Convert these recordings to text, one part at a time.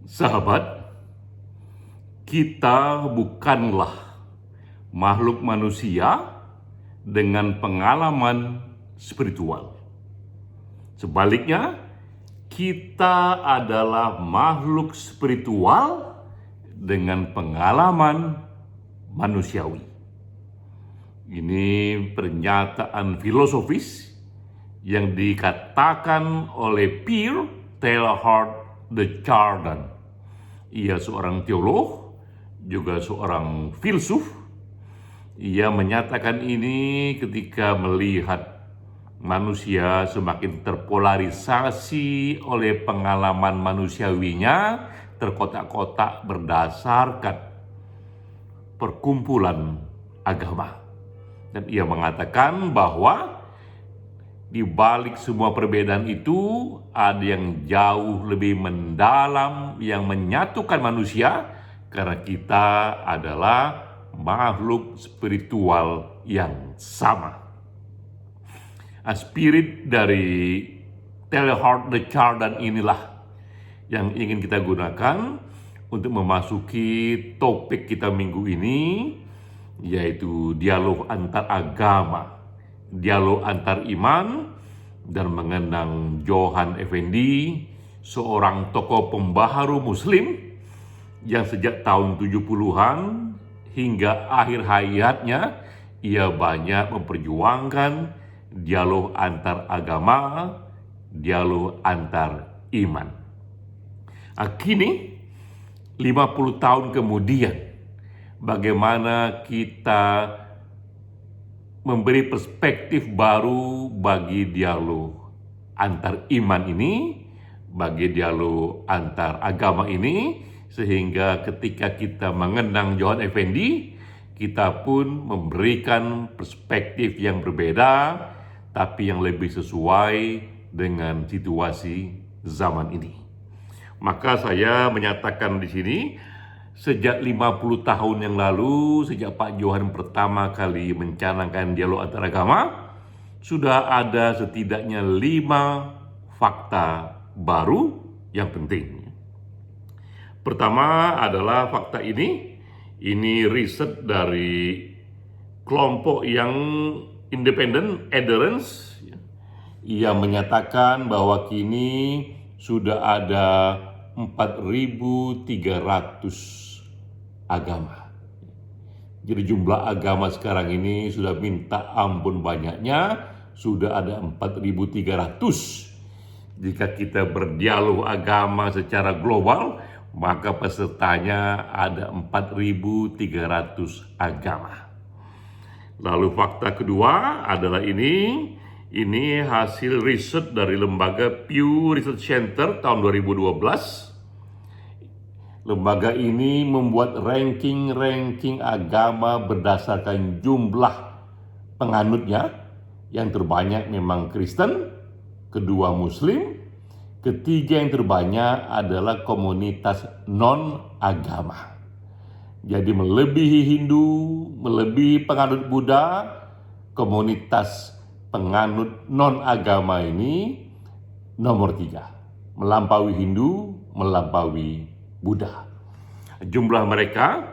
Sahabat, kita bukanlah makhluk manusia dengan pengalaman spiritual. Sebaliknya, kita adalah makhluk spiritual dengan pengalaman manusiawi. Ini pernyataan filosofis yang dikatakan oleh Pierre Teilhard de Chardin. Ia seorang teolog, juga seorang filsuf. Ia menyatakan ini ketika melihat manusia semakin terpolarisasi oleh pengalaman manusiawinya, terkotak-kotak berdasarkan perkumpulan agama. Dan ia mengatakan bahwa di balik semua perbedaan itu ada yang jauh lebih mendalam yang menyatukan manusia, karena kita adalah makhluk spiritual yang sama. Spirit dari Teilhard de Chardin inilah yang ingin kita gunakan untuk memasuki topik kita minggu ini, yaitu dialog antar agama, dialog antar iman, dan mengenang Johan Effendi, seorang tokoh pembaharu muslim yang sejak tahun 70-an hingga akhir hayatnya ia banyak memperjuangkan dialog antar agama, dialog antar iman. Kini 50 tahun kemudian, bagaimana kita memberi perspektif baru bagi dialog antar iman ini, bagi dialog antar agama ini, sehingga ketika kita mengenang Johan Effendi, kita pun memberikan perspektif yang berbeda, tapi yang lebih sesuai dengan situasi zaman ini. Maka saya menyatakan di sini, sejak 50 tahun yang lalu, sejak Pak Johan pertama kali mencanangkan dialog antar agama, sudah ada setidaknya 5 fakta baru yang penting. Pertama adalah fakta ini riset dari kelompok yang independen, Adherents. Ia menyatakan bahwa kini sudah ada 4.300 agama. Jadi jumlah agama sekarang ini sudah minta ampun banyaknya, sudah ada 4.300. Jika kita berdialog agama secara global, maka pesertanya ada 4.300 agama. Lalu fakta kedua adalah ini hasil riset dari lembaga Pew Research Center tahun 2012. Lembaga ini membuat ranking agama berdasarkan jumlah penganutnya. Yang terbanyak memang Kristen, kedua Muslim, ketiga yang terbanyak adalah komunitas non-agama. Jadi melebihi Hindu, melebihi penganut Buddha, komunitas penganut non-agama ini nomor 3. Melampaui Hindu, melampaui Buddha. Jumlah mereka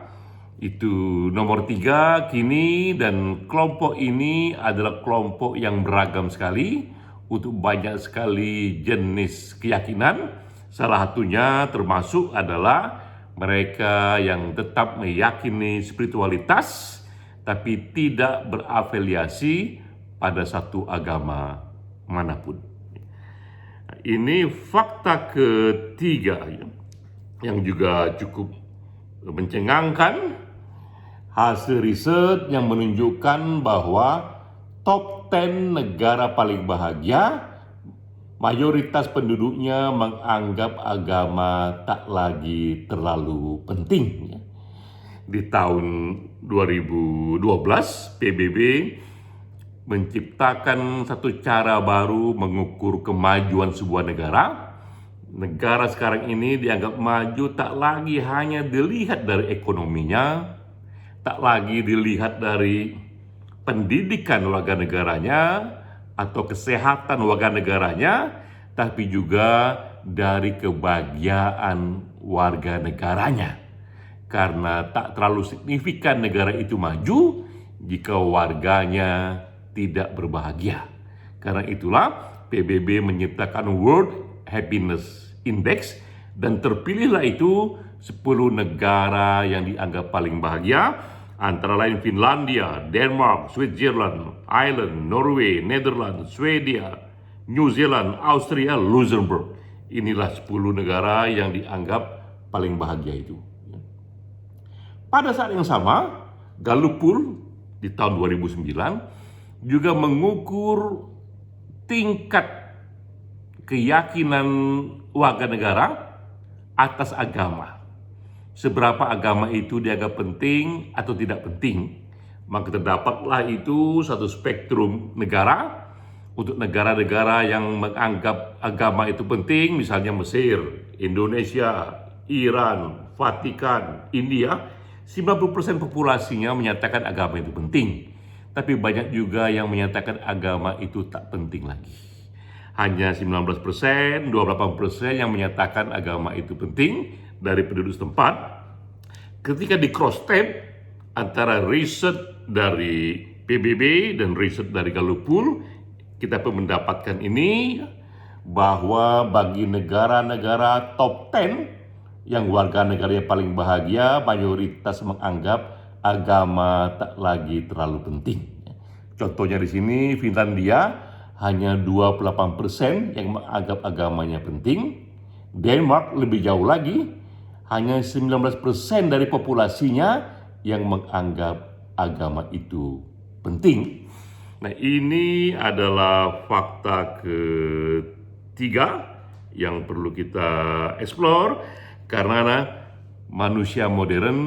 itu nomor 3 kini, dan kelompok ini adalah kelompok yang beragam sekali untuk banyak sekali jenis keyakinan. Salah satunya termasuk adalah mereka yang tetap meyakini spiritualitas tapi tidak berafiliasi pada satu agama manapun. Ini fakta ketiga yang juga cukup mencengangkan. Hasil riset yang menunjukkan bahwa top 10 negara paling bahagia, mayoritas penduduknya menganggap agama tak lagi terlalu penting. Di tahun 2012, PBB menciptakan satu cara baru mengukur kemajuan sebuah negara. Negara sekarang ini dianggap maju tak lagi hanya dilihat dari ekonominya, tak lagi dilihat dari pendidikan warga negaranya atau kesehatan warga negaranya, tapi juga dari kebahagiaan warga negaranya. Karena tak terlalu signifikan negara itu maju jika warganya tidak berbahagia. Karena itulah PBB menyiptakan World Happiness Index dan terpilihlah itu 10 negara yang dianggap paling bahagia, antara lain Finlandia, Denmark, Switzerland, Ireland, Norway, Netherlands, Swedia, New Zealand, Austria, Luxembourg. Inilah 10 negara yang dianggap paling bahagia itu. Pada saat yang sama, Gallup Poll di tahun 2009 juga mengukur tingkat keyakinan warga negara atas agama. Seberapa agama itu dianggap penting atau tidak penting. Maka terdapatlah itu satu spektrum negara. Untuk negara-negara yang menganggap agama itu penting, misalnya Mesir, Indonesia, Iran, Vatikan, India, 90% populasinya menyatakan agama itu penting. Tapi banyak juga yang menyatakan agama itu tak penting lagi. Hanya 19%, 28% yang menyatakan agama itu penting dari penduduk setempat. Ketika di cross-tab antara riset dari PBB dan riset dari Gallup Poll, kita pun mendapatkan ini bahwa bagi negara-negara top 10 yang warga negaranya paling bahagia, mayoritas menganggap agama tak lagi terlalu penting. Contohnya di sini Finlandia hanya 28% yang menganggap agamanya penting. Denmark lebih jauh lagi, hanya 19% dari populasinya yang menganggap agama itu penting. Nah, ini adalah fakta ketiga yang perlu kita eksplor, karena manusia modern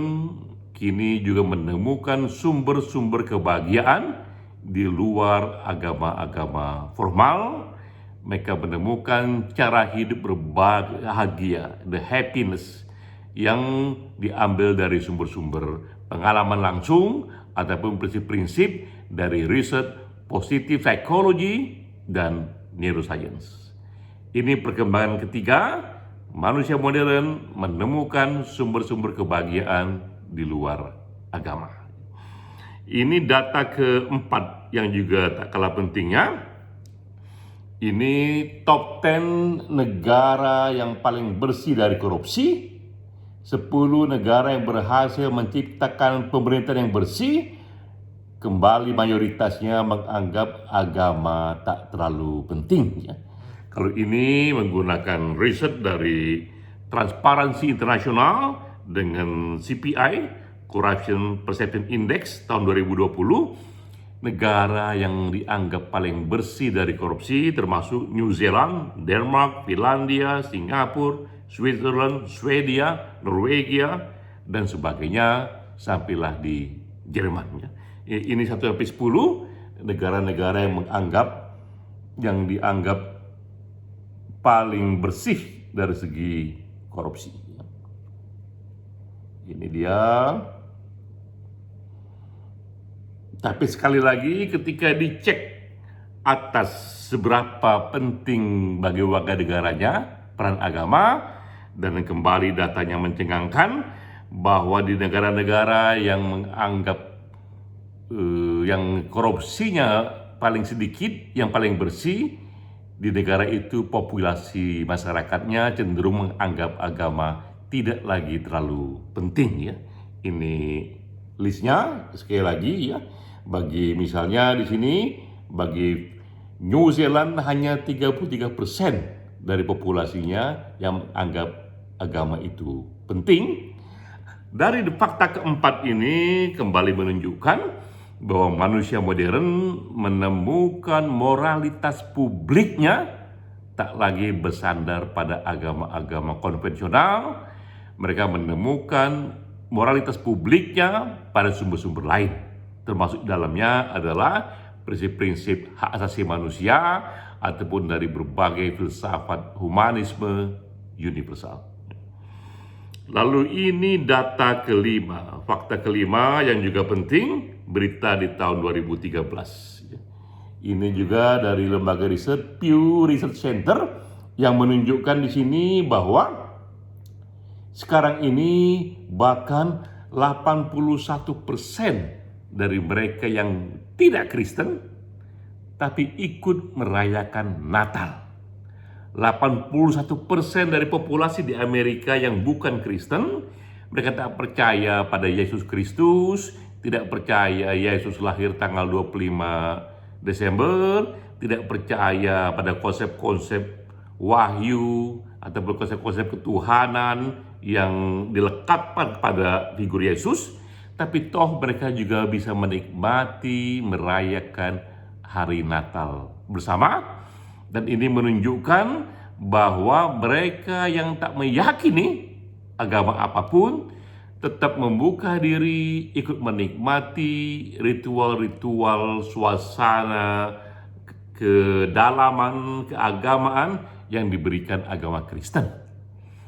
kini juga menemukan sumber-sumber kebahagiaan di luar agama-agama formal. Mereka menemukan cara hidup berbahagia, the happiness, yang diambil dari sumber-sumber pengalaman langsung ataupun prinsip-prinsip dari riset positive psychology dan neuroscience. Ini perkembangan ketiga, manusia modern menemukan sumber-sumber kebahagiaan di luar agama. Ini data keempat yang juga tak kalah pentingnya. Ini top 10 negara yang paling bersih dari korupsi. 10 negara yang berhasil menciptakan pemerintahan yang bersih. Kembali mayoritasnya menganggap agama tak terlalu penting. Kalau ini menggunakan riset dari Transparency International dengan CPI, Corruption Perception Index tahun 2020, negara yang dianggap paling bersih dari korupsi termasuk New Zealand, Denmark, Finlandia, Singapura, Switzerland, Swedia, Norwegia, dan sebagainya, sampailah di Jerman. Ini 1-10 negara-negara yang dianggap paling bersih dari segi korupsi. Ini dia. Tapi sekali lagi ketika dicek atas seberapa penting bagi warga negaranya peran agama, dan kembali datanya mencengangkan bahwa di negara-negara yang menganggap yang korupsinya paling sedikit, yang paling bersih, di negara itu populasi masyarakatnya cenderung menganggap agama tidak lagi terlalu penting. Ini listnya sekali lagi ya. Bagi misalnya di sini, bagi New Zealand hanya 33% dari populasinya yang menganggap agama itu penting. Dari fakta keempat ini kembali menunjukkan bahwa manusia modern menemukan moralitas publiknya tak lagi bersandar pada agama-agama konvensional. Mereka menemukan moralitas publiknya pada sumber-sumber lain, termasuk dalamnya adalah prinsip-prinsip hak asasi manusia ataupun dari berbagai filsafat humanisme universal. Lalu ini data kelima, fakta kelima yang juga penting, berita di tahun 2013. Ini juga dari lembaga riset Pew Research Center yang menunjukkan di sini bahwa Sekarang ini bahkan 81% dari mereka yang tidak Kristen tapi ikut merayakan Natal. 81% dari populasi di Amerika yang bukan Kristen, mereka tak percaya pada Yesus Kristus, tidak percaya Yesus lahir tanggal 25 Desember, tidak percaya pada konsep-konsep wahyu ataupun konsep-konsep ketuhanan yang dilekatkan pada figur Yesus, tapi toh mereka juga bisa menikmati, merayakan hari Natal bersama. Dan ini menunjukkan bahwa mereka yang tak meyakini agama apapun tetap membuka diri, ikut menikmati ritual-ritual, suasana, kedalaman, keagamaan yang diberikan agama Kristen.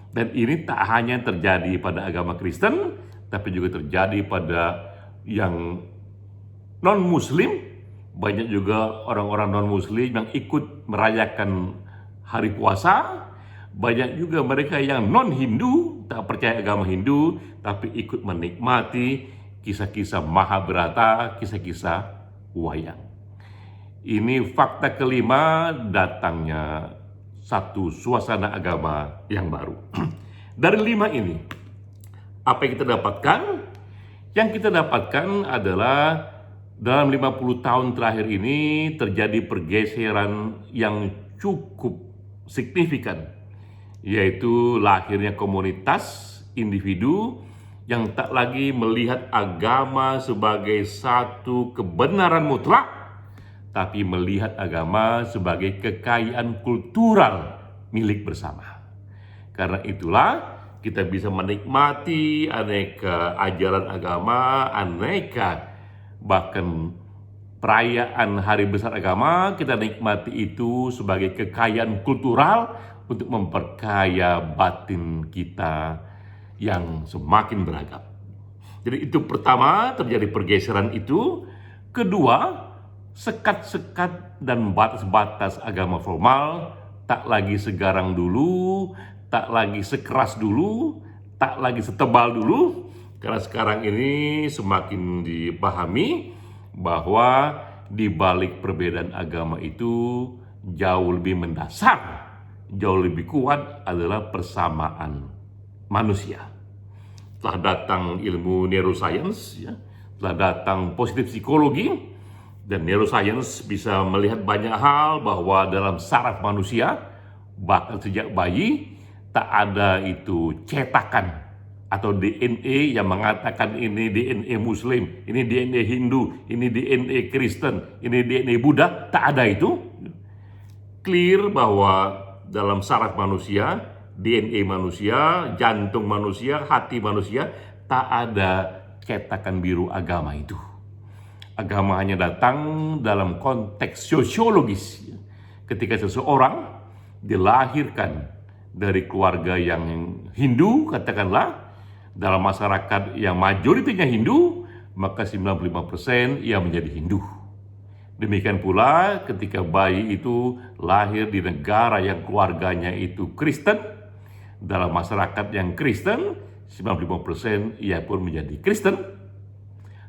Dan ini tak hanya terjadi pada agama Kristen, tapi juga terjadi pada yang non-Muslim. Banyak juga orang-orang non-Muslim yang ikut merayakan hari puasa. Banyak juga mereka yang non-Hindu, tak percaya agama Hindu, tapi ikut menikmati kisah-kisah Mahabharata, kisah-kisah wayang. Ini fakta kelima datangnya satu suasana agama yang baru. Dari 5 ini, apa yang kita dapatkan? Yang kita dapatkan adalah dalam 50 tahun terakhir ini terjadi pergeseran yang cukup signifikan, yaitu lahirnya komunitas individu yang tak lagi melihat agama sebagai satu kebenaran mutlak, tapi melihat agama sebagai kekayaan kultural milik bersama. Karena itulah kita bisa menikmati aneka ajaran agama, aneka bahkan perayaan hari besar agama, kita nikmati itu sebagai kekayaan kultural untuk memperkaya batin kita yang semakin beragam. Jadi itu pertama, terjadi pergeseran itu. Kedua, sekat-sekat dan batas-batas agama formal tak lagi segarang dulu, tak lagi sekeras dulu, tak lagi setebal dulu. Karena sekarang ini semakin dipahami bahwa di balik perbedaan agama itu jauh lebih mendasar, jauh lebih kuat adalah persamaan manusia. Telah datang ilmu neuroscience, telah datang positif psikologi. Dan neuroscience bisa melihat banyak hal bahwa dalam saraf manusia, bahkan sejak bayi, tak ada itu cetakan atau DNA yang mengatakan ini DNA Muslim, ini DNA Hindu, ini DNA Kristen, ini DNA Buddha. Tak ada itu. Clear bahwa dalam saraf manusia, DNA manusia, jantung manusia, hati manusia, tak ada cetakan biru agama itu. Agama hanya datang dalam konteks sosiologis. Ketika seseorang dilahirkan dari keluarga yang Hindu, katakanlah, dalam masyarakat yang majoritinya Hindu, maka 95% ia menjadi Hindu. Demikian pula ketika bayi itu lahir di negara yang keluarganya itu Kristen, dalam masyarakat yang Kristen, 95% ia pun menjadi Kristen.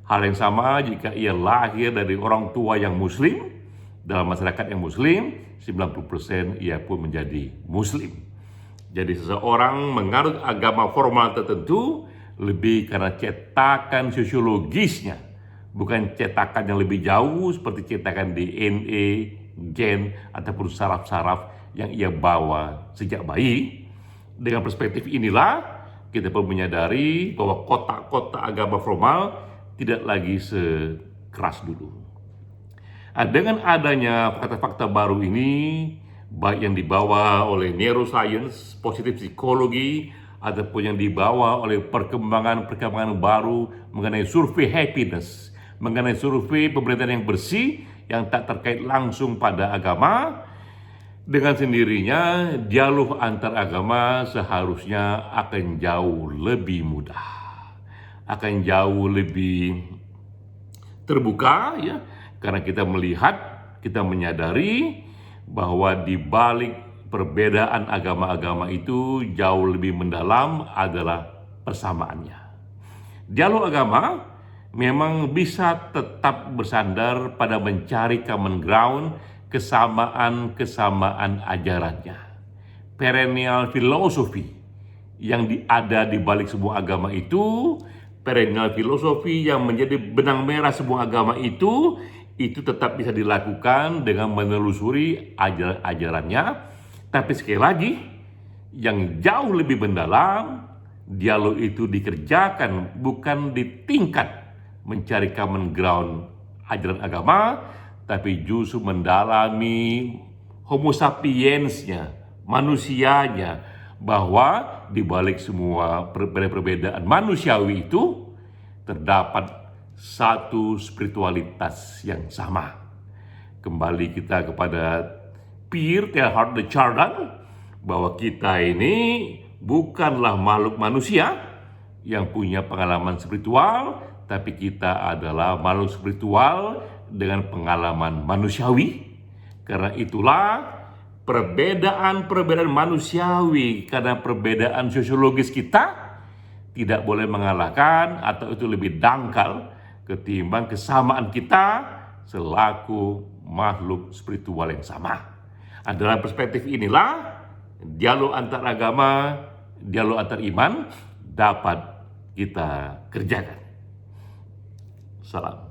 Hal yang sama jika ia lahir dari orang tua yang Muslim, dalam masyarakat yang Muslim, 90% ia pun menjadi Muslim. Jadi seseorang menganut agama formal tertentu lebih karena cetakan sosiologisnya, bukan cetakan yang lebih jauh seperti cetakan DNA, gen, ataupun saraf-saraf yang ia bawa sejak bayi. Dengan perspektif inilah kita perlu menyadari bahwa kotak-kotak agama formal tidak lagi sekeras dulu. Dengan adanya fakta-fakta baru ini, baik yang dibawa oleh neuroscience, positif psikologi, ataupun yang dibawa oleh perkembangan baru mengenai survei happiness, mengenai survei pemberitaan yang bersih yang tak terkait langsung pada agama, dengan sendirinya dialog antar agama seharusnya akan jauh lebih mudah, akan jauh lebih terbuka, karena kita melihat, kita menyadari bahwa di balik perbedaan agama-agama itu jauh lebih mendalam adalah persamaannya. Dialog agama memang bisa tetap bersandar pada mencari common ground, kesamaan-kesamaan ajarannya. Perennial philosophy yang ada di balik sebuah agama itu, perennial philosophy yang menjadi benang merah sebuah agama itu tetap bisa dilakukan dengan menelusuri ajaran-ajarannya. Tapi sekali lagi, yang jauh lebih mendalam, dialog itu dikerjakan bukan di tingkat mencari common ground ajaran agama, tapi justru mendalami homo sapiensnya, manusianya, bahwa di balik semua perbedaan manusiawi itu terdapat satu spiritualitas yang sama. Kembali kita kepada Pierre Teilhard de Chardin, bahwa kita ini bukanlah makhluk manusia yang punya pengalaman spiritual, tapi kita adalah makhluk spiritual dengan pengalaman manusiawi. Karena itulah perbedaan manusiawi, karena perbedaan sosiologis kita tidak boleh mengalahkan atau itu lebih dangkal ketimbang kesamaan kita selaku makhluk spiritual yang sama. Dalam perspektif inilah dialog antar agama, dialog antar iman dapat kita kerjakan. Salam.